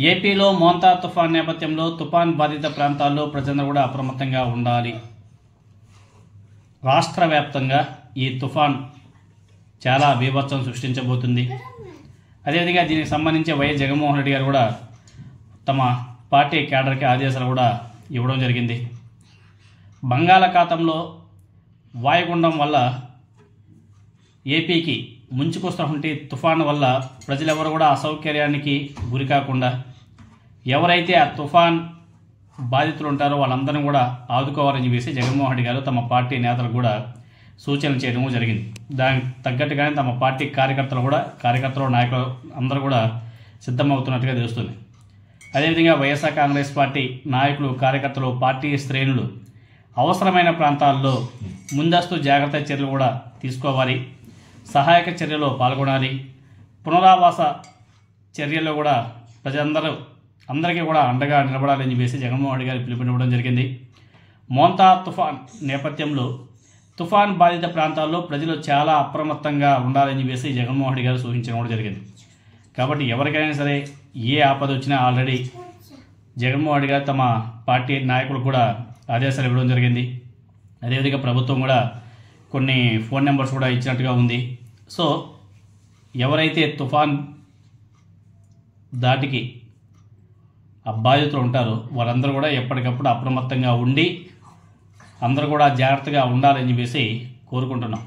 ఏపీలో మోంతా తుఫాన్ నేపథ్యంలో తుఫాన్ బాధిత ప్రాంతాల్లో ప్రజలందరూ కూడా అప్రమత్తంగా ఉండాలి. రాష్ట్ర వ్యాప్తంగా ఈ తుఫాన్ చాలా బీభత్సం సృష్టించబోతుంది. అదేవిధంగా దీనికి సంబంధించి వైఎస్ జగన్మోహన్ రెడ్డి గారు కూడా తమ పార్టీ క్యాడర్కి ఆదేశాలు కూడా ఇవ్వడం జరిగింది. బంగాళాఖాతంలో వాయుగుండం వల్ల ఏపీకి ముంచుకొస్తున్నటువంటి తుఫాను వల్ల ప్రజలెవరు కూడా అసౌకర్యానికి గురి కాకుండా ఎవరైతే ఆ తుఫాన్ బాధితులు ఉంటారో వాళ్ళందరినీ కూడా ఆదుకోవాలని చెప్పేసి జగన్మోహన్ రెడ్డి గారు తమ పార్టీ నేతలకు కూడా సూచనలు చేయడం జరిగింది. దానికి తగ్గట్టుగానే తమ పార్టీ కార్యకర్తలు నాయకులు అందరూ కూడా సిద్ధమవుతున్నట్టుగా తెలుస్తుంది. అదేవిధంగా వైఎస్ఆర్ కాంగ్రెస్ పార్టీ నాయకులు, కార్యకర్తలు, పార్టీ శ్రేణులు అవసరమైన ప్రాంతాల్లో ముందస్తు జాగ్రత్త చర్యలు కూడా తీసుకోవాలి. సహాయక చర్యలో పాల్గొనాలి. పునరావాస చర్యల్లో కూడా అందరికీ కూడా అండగా నిలబడాలని చెప్పేసి జగన్మోహన్ రెడ్డి గారు పిలుపునివ్వడం జరిగింది. మోంతా తుఫాన్ నేపథ్యంలో తుఫాన్ బాధిత ప్రాంతాల్లో ప్రజలు చాలా అప్రమత్తంగా ఉండాలని చెప్పేసి జగన్మోహన్ రెడ్డి గారు సూచించడం కూడా జరిగింది. కాబట్టి ఎవరికైనా సరే ఏ ఆపద వచ్చినా ఆల్రెడీ జగన్మోహన్ రెడ్డి గారు తమ పార్టీ నాయకులు కూడా ఆదేశాలు ఇవ్వడం జరిగింది. అదేవిధంగా ప్రభుత్వం కూడా కొన్ని ఫోన్ నెంబర్స్ కూడా ఇచ్చినట్టుగా ఉంది. సో ఎవరైతే తుఫాన్ దాటికి ఆ బాధితులు ఉంటారో వారందరూ కూడా ఎప్పటికప్పుడు అప్రమత్తంగా ఉండి అందరూ కూడా జాగ్రత్తగా ఉండాలని చెప్పేసి కోరుకుంటున్నాం.